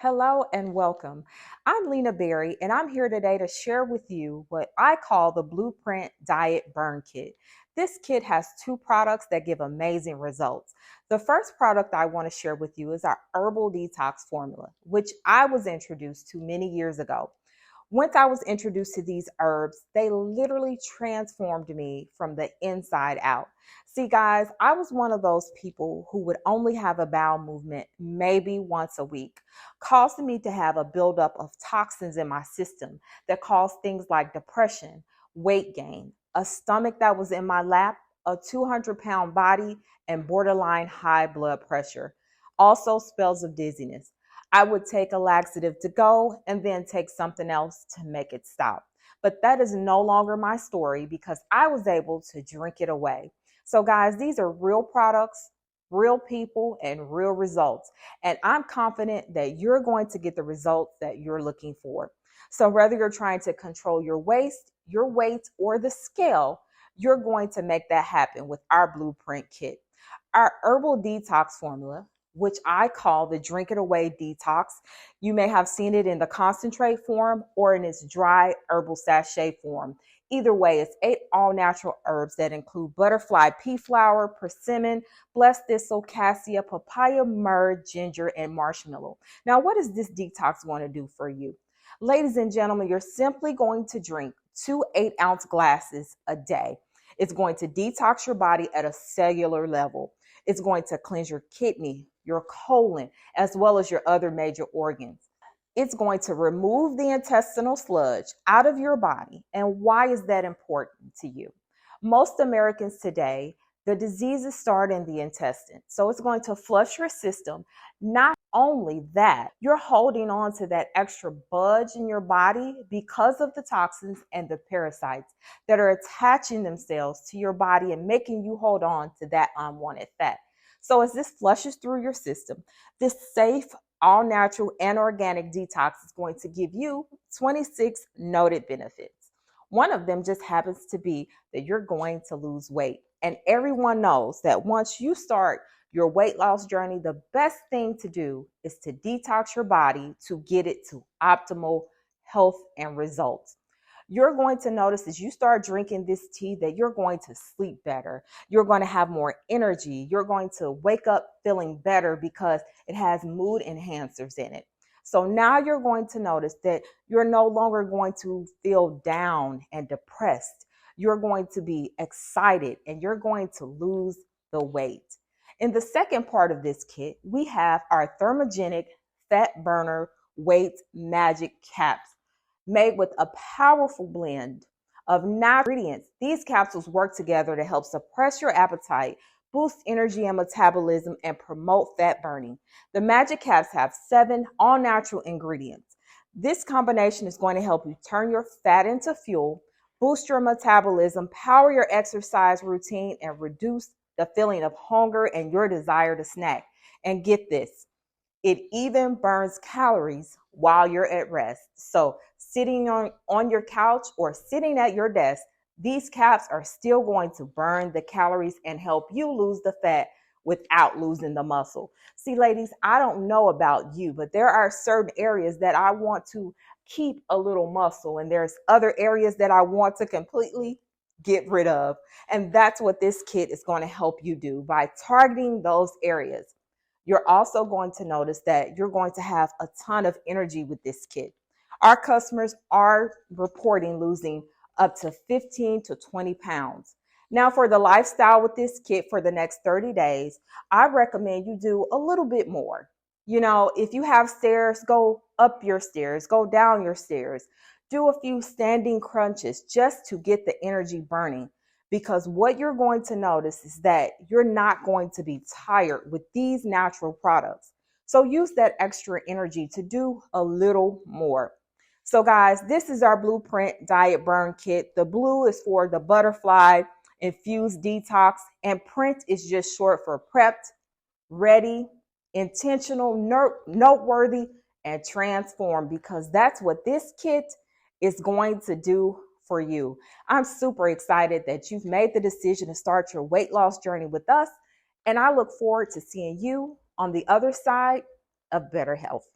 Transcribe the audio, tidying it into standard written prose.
Hello and welcome. I'm Lena Berry, and I'm here today to share with you what I call the Blueprint Diet Burn Kit. This kit has two products that give amazing results. The first product I want to share with you is our Herbal Detox Formula, which I was introduced to many years ago. Once I was introduced to these herbs, they literally transformed me from the inside out. See, guys, I was one of those people who would only have a bowel movement maybe once a week, causing me to have a buildup of toxins in my system that caused things like depression, weight gain, a stomach that was in my lap, a 200-pound body, and borderline high blood pressure. Also, spells of dizziness. I would take a laxative to go and then take something else to make it stop. But that is no longer my story because I was able to drink it away. So, guys, these are real products, real people, and real results. And I'm confident that you're going to get the results that you're looking for. So, whether you're trying to control your waist, your weight, or the scale, you're going to make that happen with our Blueprint Kit. Our Herbal Detox Formula, which I call the Drink It Away Detox. You may have seen it in the concentrate form or in its dry herbal sachet form. Either way, it's 8 all-natural herbs that include butterfly pea flower, persimmon, blessed thistle, cassia, papaya, myrrh, ginger, and marshmallow. Now, what is this detox going to do for you? Ladies and gentlemen, you're simply going to drink 2 8-ounce glasses a day. It's going to detox your body at a cellular level. It's going to cleanse your kidney, your colon, as well as your other major organs. It's going to remove the intestinal sludge out of your body. And why is that important to you? Most Americans today, the diseases start in the intestine. So it's going to flush your system. Not only that, you're holding on to that extra budge in your body because of the toxins and the parasites that are attaching themselves to your body and making you hold on to that unwanted fat. So as this flushes through your system, this safe, all natural and organic detox is going to give you 26 noted benefits. One of them just happens to be that you're going to lose weight. And everyone knows that once you start your weight loss journey, the best thing to do is to detox your body to get it to optimal health and results. You're going to notice as you start drinking this tea that you're going to sleep better. You're going to have more energy. You're going to wake up feeling better because it has mood enhancers in it. So now you're going to notice that you're no longer going to feel down and depressed. You're going to be excited and you're going to lose the weight. In the second part of this kit, we have our thermogenic fat burner weight magic caps made with a powerful blend of natural ingredients. These capsules work together to help suppress your appetite, boost energy and metabolism, and promote fat burning. The magic caps have 7 all-natural ingredients. This combination is going to help you turn your fat into fuel, boost your metabolism, power your exercise routine, and reduce the feeling of hunger and your desire to snack. And get this, it even burns calories while you're at rest. So sitting on your couch or sitting at your desk, these caps are still going to burn the calories and help you lose the fat without losing the muscle. See, ladies, I don't know about you, but there are certain areas that I want to keep a little muscle, and there's other areas that I want to completely get rid of. And that's what this kit is going to help you do by targeting those areas. You're also going to notice that you're going to have a ton of energy with this kit. Our customers are reporting losing up to 15 to 20 pounds. Now, for the lifestyle with this kit for the next 30 days, I recommend you do a little bit more. You know, if you have stairs, go up your stairs, go down your stairs, do a few standing crunches just to get the energy burning. Because what you're going to notice is that you're not going to be tired with these natural products. So use that extra energy to do a little more. So guys, this is our Blueprint Diet Burn Kit. The blue is for the butterfly infused detox, and print is just short for prepped, ready, intentional, noteworthy, and transform, because that's what this kit is going to do for you. I'm super excited that you've made the decision to start your weight loss journey with us, and I look forward to seeing you on the other side of better health.